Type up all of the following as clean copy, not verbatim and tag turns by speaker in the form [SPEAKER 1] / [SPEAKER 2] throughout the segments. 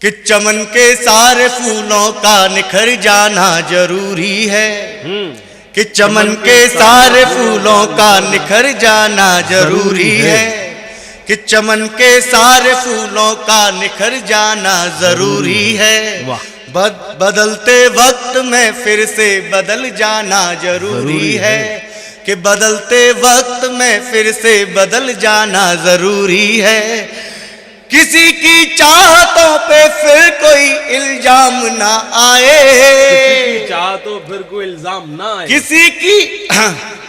[SPEAKER 1] कि चमन के सारे फूलों का निखर जाना जरूरी है, कि चमन के सारे फूलों का निखर जाना जरूरी है, कि चमन के सारे फूलों का निखर जाना जरूरी है। बदलते वक्त में फिर से बदल जाना जरूरी है, कि बदलते वक्त में फिर से बदल जाना जरूरी है। किसी की चाहतों पे फिर कोई इल्जाम ना आए,
[SPEAKER 2] किसी की चाहतों फिर कोई इल्जाम ना आए,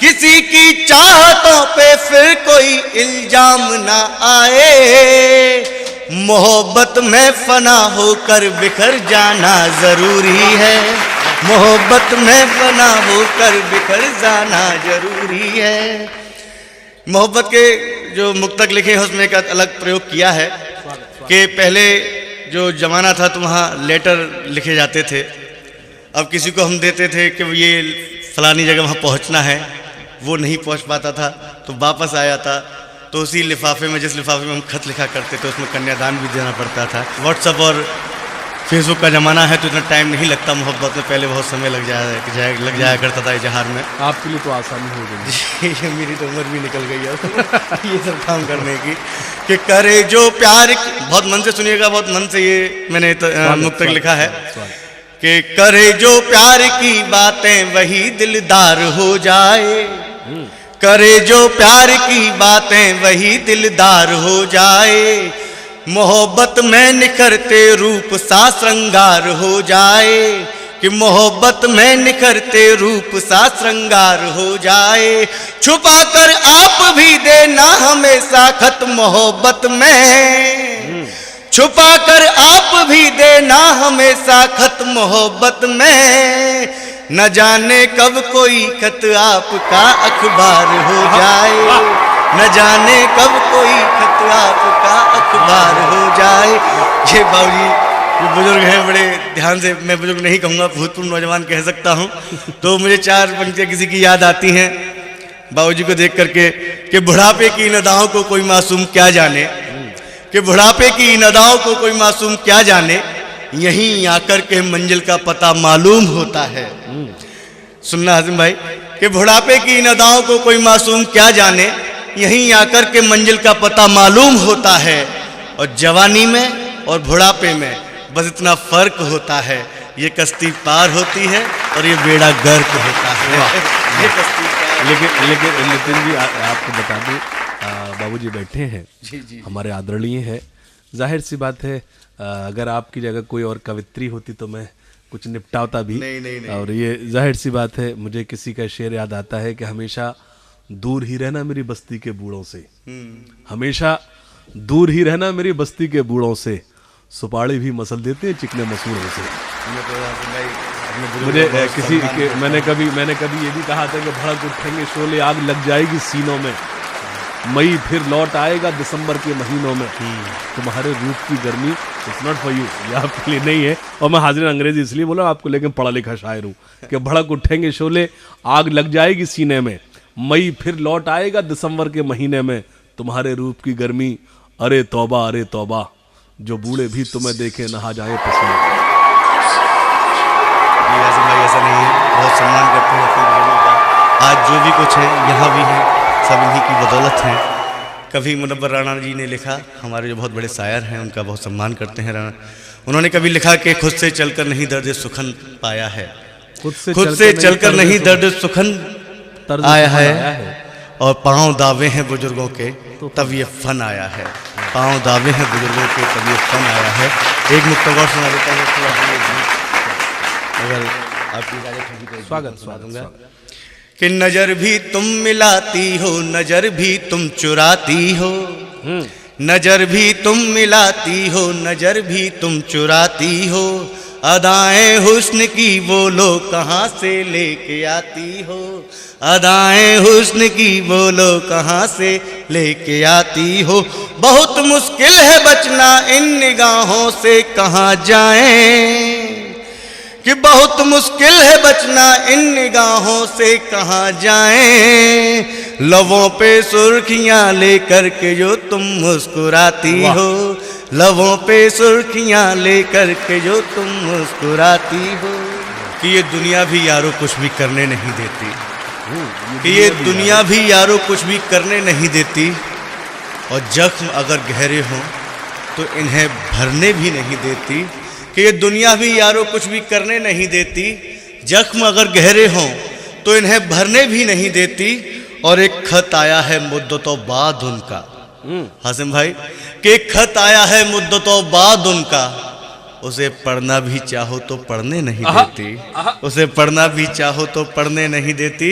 [SPEAKER 1] किसी की चाहतों पे फिर कोई इल्जाम ना आए। मोहब्बत में फना होकर बिखर जाना जरूरी है, मोहब्बत में फना होकर बिखर जाना जरूरी है। मोहब्बत के जो मुक्तक लिखे हैं उसमें एक अलग प्रयोग किया है कि पहले जो ज़माना था तो वहाँ लेटर लिखे जाते थे। अब किसी को हम देते थे कि ये फलानी जगह वहाँ पहुँचना है, वो नहीं पहुँच पाता था तो वापस आया था, तो उसी लिफाफे में जिस लिफाफे में हम खत लिखा करते थे उसमें कन्यादान भी देना पड़ता था। व्हाट्सएप और फेसबुक का ज़माना है तो इतना टाइम नहीं लगता मोहब्बत में, पहले बहुत समय लग जाया करता था इजहार में।
[SPEAKER 2] आपके लिए तो आसानी हो गई।
[SPEAKER 1] मेरी तो उम्र भी निकल गई है ये सब काम करने की। कि करे जो प्यार, बहुत मन से सुनिएगा, बहुत मन से ये मैंने मुक्तक लिखा है कि करे जो प्यार की बातें वही दिलदार हो जाए, करे जो प्यार की बातें वही दिलदार हो जाए। मोहब्बत में निखरते रूप सा श्रृंगार हो जाए, कि मोहब्बत में निखरते रूप सा श्रृंगार हो जाए। छुपा कर आप भी देना हमेशा खत मोहब्बत में, छुपा कर आप भी देना हमेशा खत मोहब्बत में। न जाने कब कोई खत आपका अखबार हो जाए, न जाने कब कोई खत आपका अखबार हो जाए। ये बाबूजी ये बुजुर्ग हैं, बड़े ध्यान से, मैं बुजुर्ग नहीं कहूँगा, भूतपूर्व नौजवान कह सकता हूँ। तो मुझे चार पंक्तियाँ किसी की याद आती हैं बाबूजी को देख करके कि बुढ़ापे की इन अदाओं को कोई मासूम क्या जाने, कि बुढ़ापे की इन अदाओं को कोई मासूम क्या जाने, यहीं आकर के मंजिल का पता मालूम होता है। सुनना हाजिम भाई, कि बुढ़ापे की इन अदाओं को कोई मासूम क्या जाने, यहीं आकर के मंजिल का पता मालूम होता है। और जवानी में और बुढ़ापे में बस इतना फर्क होता है, ये कश्ती पार होती है और ये बेड़ा गर्क होता है। ये कश्ती पार।
[SPEAKER 2] लेकिन नितिन जी आपको बता दूं, बाबूजी बैठे हैं, जी हमारे आदरणीय है। जाहिर सी बात है, अगर आपकी जगह कोई और कवित्री होती तो मैं कुछ निपटाता भी नहीं। और ये जाहिर सी बात है, मुझे किसी का शेर याद आता है कि हमेशा दूर ही रहना मेरी बस्ती के बूढ़ों से, हमेशा दूर ही रहना मेरी बस्ती के बूढ़ों से, सुपाड़ी भी मसल देते हैं चिकने मसूड़ों से। मुझे किसी के मैंने कभी ये भी कहा था कि भड़क उठेंगे शोले, आग लग जाएगी सीनों में, मई फिर लौट आएगा दिसंबर के महीनों में, तुम्हारे रूप की गर्मी इट्स नॉट फॉर यू, ये आपके लिए नहीं है। और मैं हाजिर अंग्रेजी इसलिए बोला आपको, लेकिन पढ़ा लिखा शायर हूँ कि भड़क उठेंगे शोले, आग लग जाएगी सीने में, मई फिर लौट आएगा दिसंबर के महीने में, तुम्हारे रूप की गर्मी, अरे तौबा, जो बूढ़े भी तुम्हें देखे नहा जाए पसीने।
[SPEAKER 1] ऐसा नहीं है, बहुत सम्मान करते हैं अपने बुजुर्गों का। आज जो भी कुछ है यहाँ भी है, सब इन्हीं की बदौलत है। कभी मुनव्वर राणा जी ने लिखा, हमारे जो बहुत बड़े शायर हैं उनका बहुत सम्मान करते हैं राणा, उन्होंने कभी लिखा कि खुद से चलकर नहीं दर्द सुखन पाया है, खुद से चलकर नहीं दर्द सुखन आया है, और पाँव दावे हैं बुजुर्गों के तब ये फन आया है, पाँव दावे हैं बुजुर्गों के तब ये फन आया है। एक मुक्तक और सुना देता हूँ अगर आपकी इजाज़त होगी तो। स्वागत कि नजर भी तुम मिलाती हो, नजर भी तुम चुराती हो, नजर भी तुम मिलाती हो, नजर भी तुम चुराती हो। अदाएं हुस्न की बोलो कहाँ से लेके आती हो, अदाएं हुस्न की बोलो कहाँ से लेके आती हो। बहुत मुश्किल है बचना इन निगाहों से, कहाँ जाएं, कि बहुत मुश्किल है बचना इन निगाहों से, कहाँ जाएं लबों पे सुर्खियां लेकर के जो तुम मुस्कुराती हो, लबों पे सुर्खियां लेकर के जो तुम मुस्कुराती हो। कि ये दुनिया भी यारो कुछ भी करने नहीं देती, कि ये दुनिया भी यारो कुछ भी करने नहीं देती, और जख्म अगर गहरे हों तो इन्हें भरने भी नहीं देती। कि ये दुनिया भी यारो कुछ भी करने नहीं देती, जख्म अगर गहरे हों तो इन्हें भरने भी नहीं देती। और एक खत आया है मुद्दतों बाद उनका, हासिम भाई, कि एक खत आया है मुद्दतों बाद उनका, उसे पढ़ना भी चाहो तो पढ़ने नहीं देती, उसे पढ़ना भी चाहो तो पढ़ने नहीं देती।